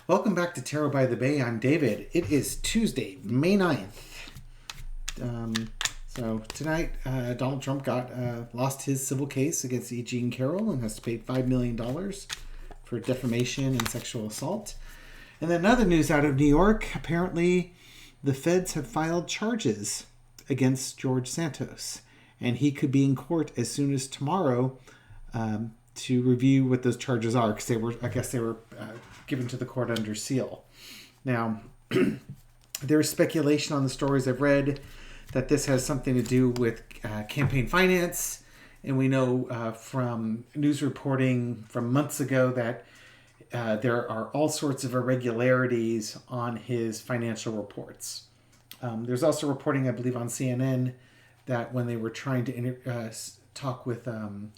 Welcome back to Tarot by the Bay. I'm David. It is Tuesday, May 9th. So tonight, Donald Trump lost his civil case against E. Jean Carroll and has to pay $5 million for defamation and sexual assault. And then another news out of New York, apparently the feds have filed charges against George Santos. And he could be in court as soon as tomorrow to review what those charges are, because they were given to the court under seal. Now, there's speculation on the stories I've read that this has something to do with campaign finance, and we know from news reporting from months ago that there are all sorts of irregularities on his financial reports. There's also reporting, I believe, on CNN that when they were trying to talk with a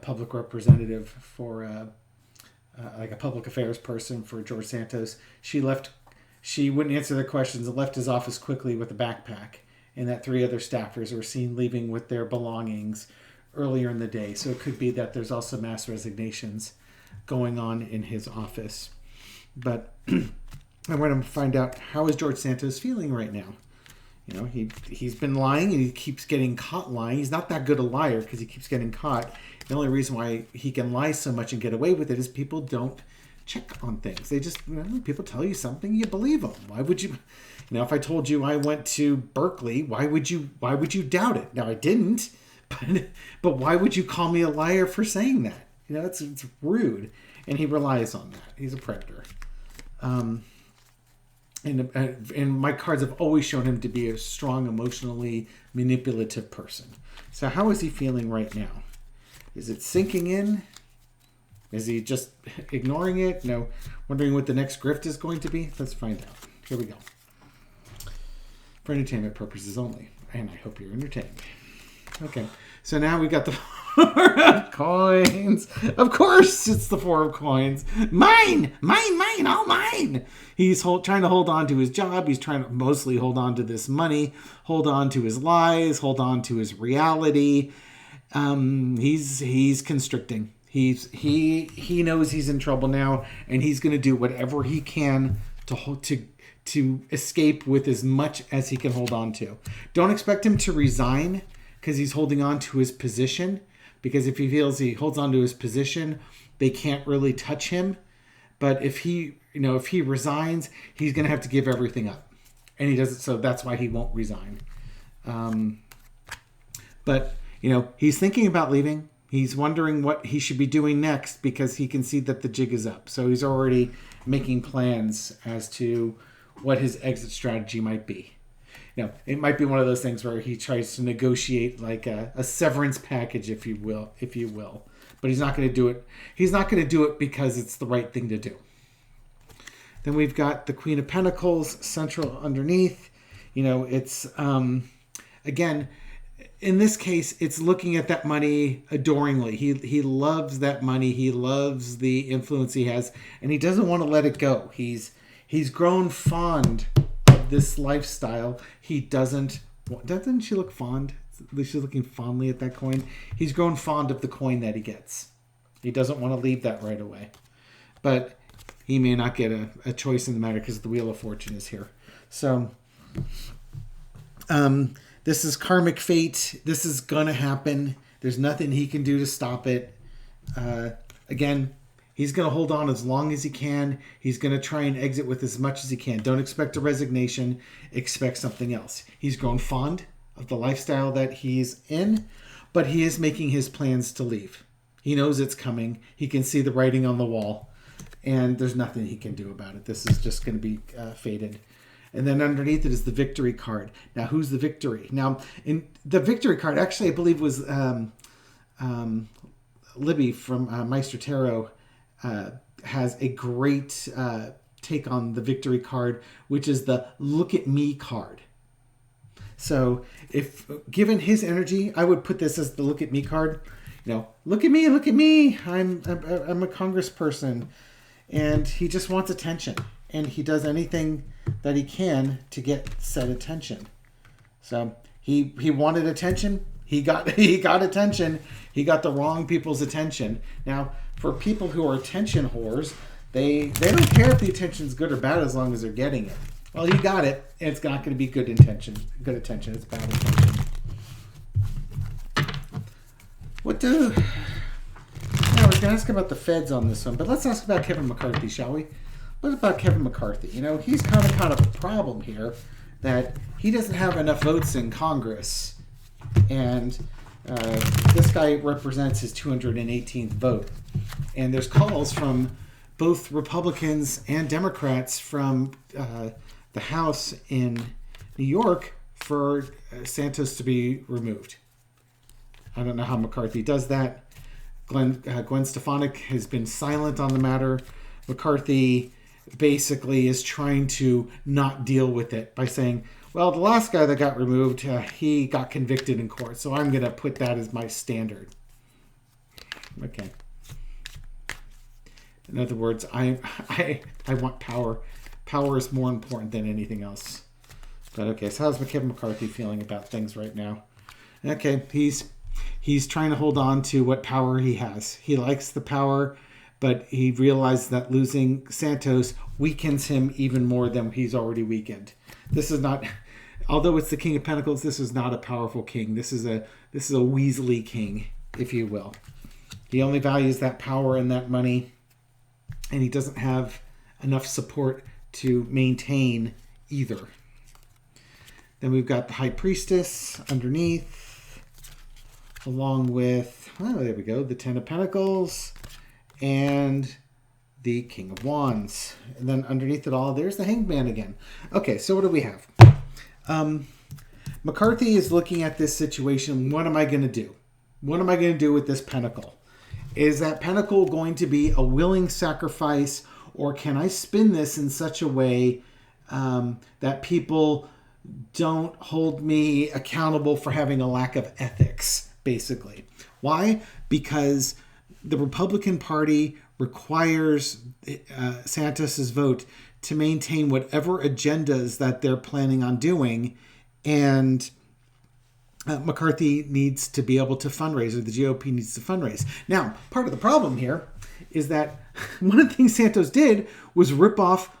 public representative for like a public affairs person for George Santos, she wouldn't answer their questions and left his office quickly with a backpack, and that 3 other staffers were seen leaving with their belongings earlier in the day. So it could be that there's also mass resignations going on in his office. But I want to find out, how is George Santos feeling right now? You know, he's been lying and he keeps getting caught lying. He's not that good a liar because he keeps getting caught. The only reason why he can lie so much and get away with it is people don't check on things. They just, people tell you something, you believe them. Why would you, if I told you I went to Berkeley, why would you doubt it? Now I didn't, but why would you call me a liar for saying that? It's rude, and he relies on that. He's a predator. And my cards have always shown him to be a strong, emotionally manipulative person. So how is he feeling right now? Is it sinking in? Is he just ignoring it? Wondering what the next grift is going to be? Let's find out. Here we go. For entertainment purposes only. And I hope you're entertained. Okay. So now we got the 4 of coins. Of course, it's the 4 of coins. Mine, all mine. He's trying to hold on to his job. He's trying to mostly hold on to this money, hold on to his lies, hold on to his reality. He's constricting. He knows he's in trouble now, and he's going to do whatever he can to escape with as much as he can hold on to. Don't expect him to resign because he's holding on to his position. Because if he feels he holds on to his position, they can't really touch him. But if he resigns, he's going to have to give everything up, and he doesn't. So that's why he won't resign. But he's thinking about leaving. He's wondering what he should be doing next because he can see that the jig is up. So he's already making plans as to what his exit strategy might be. It might be one of those things where he tries to negotiate like a severance package, if you will. But he's not going to do it. He's not going to do it because it's the right thing to do. Then we've got the Queen of Pentacles central underneath. It's again, in this case, it's looking at that money adoringly. He loves that money. He loves the influence he has, and he doesn't want to let it go. He's grown fond of this lifestyle. He doesn't she look fond? At least she's looking fondly at that coin. He's grown fond of the coin that he gets. He doesn't want to leave that right away. But he may not get a choice in the matter because the Wheel of Fortune is here. So, this is karmic fate. This is going to happen. There's nothing he can do to stop it. Again, he's going to hold on as long as he can. He's going to try and exit with as much as he can. Don't expect a resignation. Expect something else. He's grown fond of the lifestyle that he's in, but he is making his plans to leave. He knows it's coming. He can see the writing on the wall, and there's nothing he can do about it. This is just going to be fated. And then underneath it is the victory card. Now, who's the victory? Now, in the victory card, actually, I believe was Libby from Meister Tarot has a great take on the victory card, which is the look at me card. So if given his energy, I would put this as the look at me card. Look at me. I'm a congressperson, and he just wants attention, and he does anything that he can to get said attention. So he wanted attention. He got attention. He got the wrong people's attention. Now, for people who are attention whores, They don't care if the attention's good or bad as long as they're getting it. Well, you got it. And it's not going to be good attention. It's bad attention. What do? I was going to ask about the feds on this one, but let's ask about Kevin McCarthy, shall we? What about Kevin McCarthy? He's kind of a problem here, that he doesn't have enough votes in Congress, and this guy represents his 218th vote. And there's calls from both Republicans and Democrats from the House in New York for Santos to be removed. I don't know how McCarthy does that. Gwen Stefanic has been silent on the matter. McCarthy basically is trying to not deal with it by saying, well, the last guy that got removed, he got convicted in court, so I'm going to put that as my standard. Okay. In other words, I want power. Power is more important than anything else. But okay, so how's Kevin McCarthy feeling about things right now? Okay, he's trying to hold on to what power he has. He likes the power, but he realized that losing Santos weakens him even more than he's already weakened. This is not, although it's the King of Pentacles, this is not a powerful king. This is a Weasley king, if you will. He only values that power and that money, and he doesn't have enough support to maintain either. Then we've got the High Priestess underneath, along with, there we go, the Ten of Pentacles and the King of Wands. And then underneath it all, there's the Hanged Man again. Okay, so what do we have? McCarthy is looking at this situation. What am I going to do? What am I going to do with this pentacle? Is that pentacle going to be a willing sacrifice, or can I spin this in such a way that people don't hold me accountable for having a lack of ethics, basically? Why? Because the Republican Party requires Santos's vote to maintain whatever agendas that they're planning on doing, and McCarthy needs to be able to fundraise, or the GOP needs to fundraise. Now, part of the problem here is that one of the things Santos did was rip off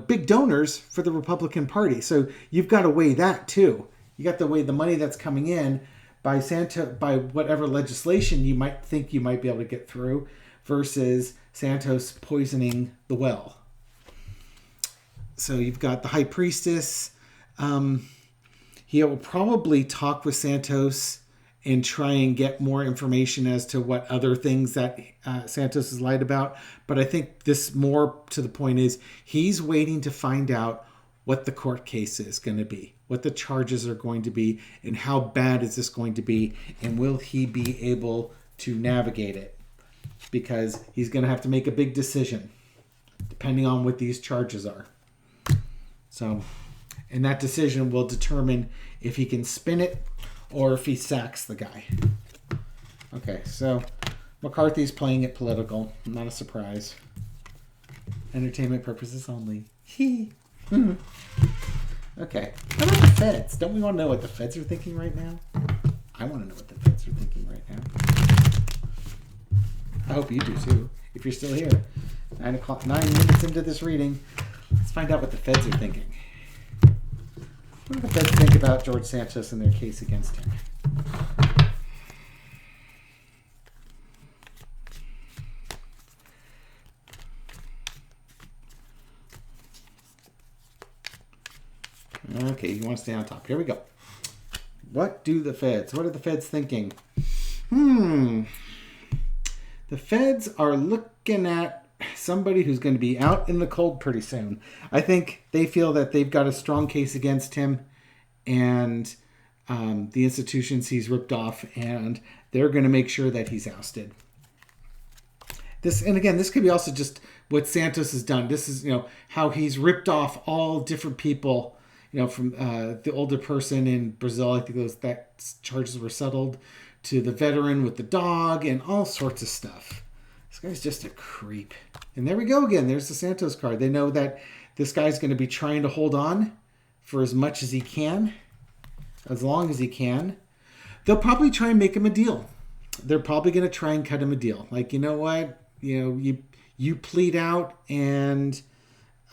big donors for the Republican Party. So you've got to weigh that too. You got to weigh the money that's coming in by whatever legislation you might think you might be able to get through, versus Santos poisoning the well. So you've got the High Priestess. He will probably talk with Santos and try and get more information as to what other things that Santos has lied about. But I think this more to the point is he's waiting to find out what the court case is going to be, what the charges are going to be, and how bad is this going to be, and will he be able to navigate it? Because he's going to have to make a big decision depending on what these charges are. So, and that decision will determine if he can spin it or if he sacks the guy. Okay, so McCarthy's playing it political. Not a surprise. Entertainment purposes only. Okay. How about the feds? Don't we want to know what the feds are thinking right now? I want to know what the feds are thinking right now. I hope you do too, if you're still here. 9 minutes into this reading. Let's find out what the feds are thinking. What do the feds think about George Santos and their case against him? Okay, you want to stay on top. Here we go. What are the feds thinking? The feds are looking at somebody who's going to be out in the cold pretty soon. I think they feel that they've got a strong case against him and the institutions he's ripped off, and they're going to make sure that he's ousted. This could be also just what Santos has done. This is, how he's ripped off all different people, from the older person in Brazil. I think that charges were settled, to the veteran with the dog and all sorts of stuff. This guy's just a creep. And there we go again. There's the Santos card. They know that this guy's going to be trying to hold on for as much as he can, as long as he can. They'll probably try and make him a deal. They're probably going to try and cut him a deal. Like, you know what? You you plead out and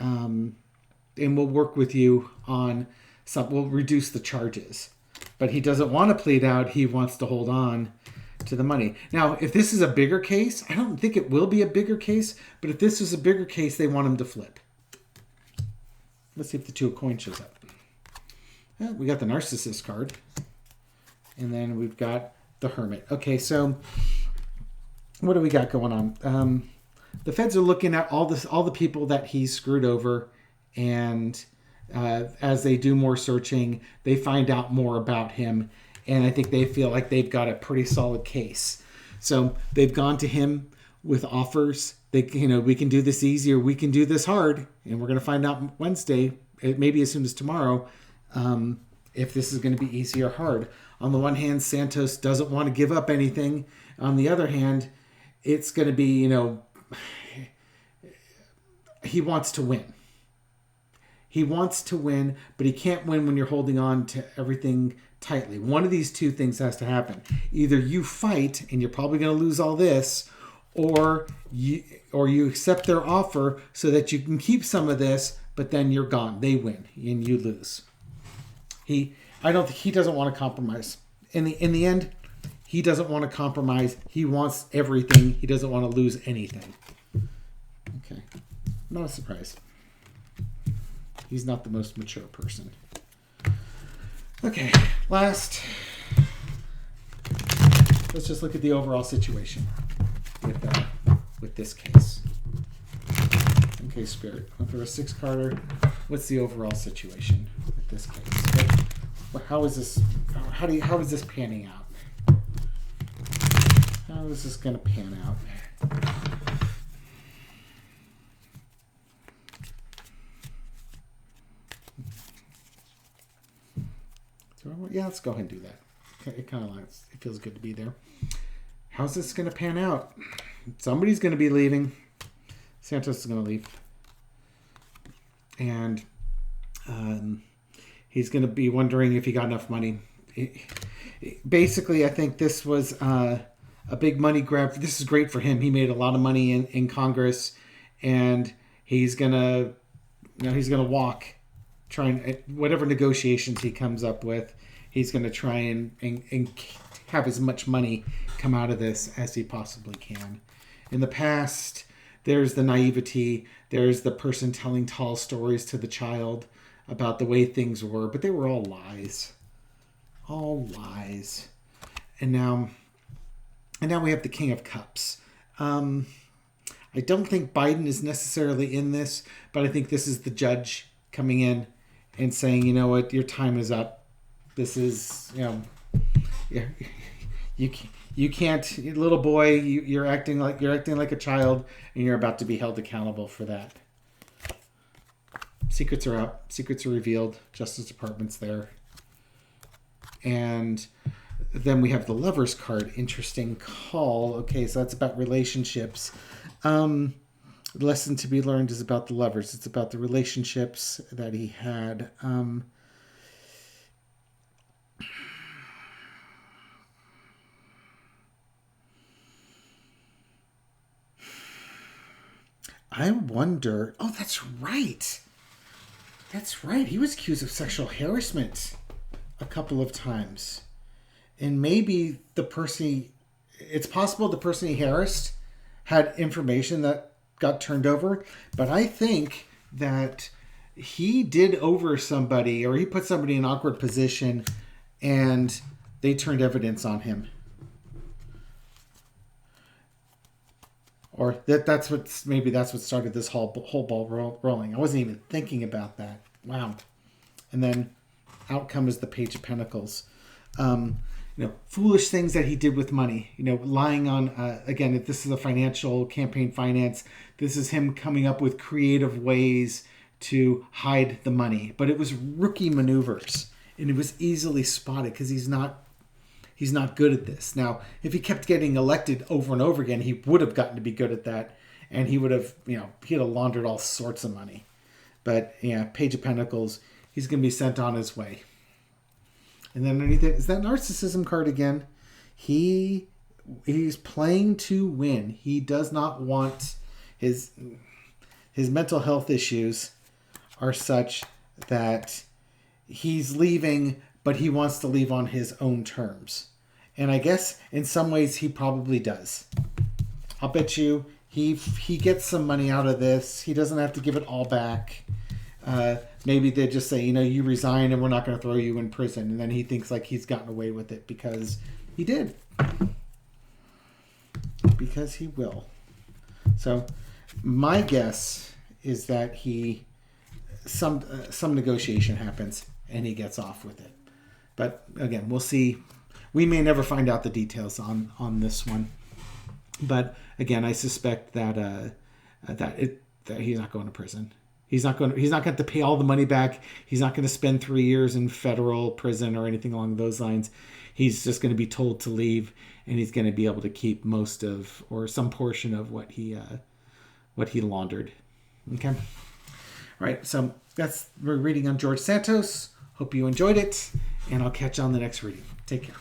we'll work with you on we'll reduce the charges. But he doesn't want to plead out. He wants to hold on to the money. Now, if this is a bigger case, I don't think it will be a bigger case, but if this is a bigger case, they want him to flip. Let's see if the 2 of coins shows up. Well, we got the narcissist card. And then we've got the hermit. Okay, so what do we got going on? The feds are looking at all the people that he's screwed over, and as they do more searching, they find out more about him, and I think they feel like they've got a pretty solid case. So they've gone to him with offers. We can do this easy or we can do this hard, and we're going to find out Wednesday, maybe as soon as tomorrow, if this is going to be easy or hard. On the one hand, Santos doesn't want to give up anything. On the other hand, it's going to be, he wants to win. He wants to win, but he can't win when you're holding on to everything tightly. One of these 2 things has to happen. Either you fight, and you're probably going to lose all this, or you accept their offer so that you can keep some of this, but then you're gone. They win, and you lose. I don't think he doesn't want to compromise. In the end, he doesn't want to compromise. He wants everything. He doesn't want to lose anything. Okay, not a surprise. He's not the most mature person. Okay, last. Let's just look at the overall situation with this case. Okay, Spirit. For a 6-carder, what's the overall situation with this case? How is this? How is this panning out? How is this going to pan out? Yeah, let's go ahead and do that. It kind of it feels good to be there. How's this going to pan out? Somebody's going to be leaving. Santos is going to leave. And he's going to be wondering if he got enough money. Basically, I think this was a big money grab. This is great for him. He made a lot of money in Congress, and he's going to walk, trying whatever negotiations he comes up with. He's going to try and have as much money come out of this as he possibly can. In the past, there's the naivety. There's the person telling tall stories to the child about the way things were, but they were all lies. All lies. And now we have the King of Cups. I don't think Biden is necessarily in this, but I think this is the judge coming in and saying, you know what, your time is up. This is, you can't, little boy, you're acting like a child, and you're about to be held accountable for that. Secrets are out. Secrets are revealed. Justice Department's there. And then we have the Lovers card. Interesting call. Okay, so that's about relationships. The lesson to be learned is about the lovers. It's about the relationships that he had. I wonder... Oh, that's right. That's right. He was accused of sexual harassment a couple of times. And maybe the person... It's possible the person he harassed had information that got turned over. But I think that he did over somebody, or he put somebody in an awkward position, and they turned evidence on him. Or that's what started this whole ball rolling. I wasn't even thinking about that. Wow. And then outcome is the Page of Pentacles. Foolish things that he did with money. Lying on, again, if this is a financial campaign finance, this is him coming up with creative ways to hide the money. But it was rookie maneuvers. And it was easily spotted because he's not good at this. Now, if he kept getting elected over and over again, he would have gotten to be good at that, and he would have, he'd have laundered all sorts of money. But yeah, Page of Pentacles, he's going to be sent on his way. And then underneath it is that narcissism card again. He's playing to win. He does not want his mental health issues are such that he's leaving, but he wants to leave on his own terms. And I guess in some ways he probably does. I'll bet you he gets some money out of this. He doesn't have to give it all back. Maybe they just say, you resign and we're not going to throw you in prison. And then he thinks like he's gotten away with it because he did. Because he will. So my guess is that some negotiation happens and he gets off with it. But again, we'll see. We may never find out the details on this one. But again, I suspect that he's not going to prison. He's not going to have to pay all the money back. He's not going to spend 3 years in federal prison or anything along those lines. He's just going to be told to leave, and he's going to be able to keep most of or some portion of what he laundered. Okay. All right. So we're reading on George Santos. Hope you enjoyed it, and I'll catch you on the next reading. Take care.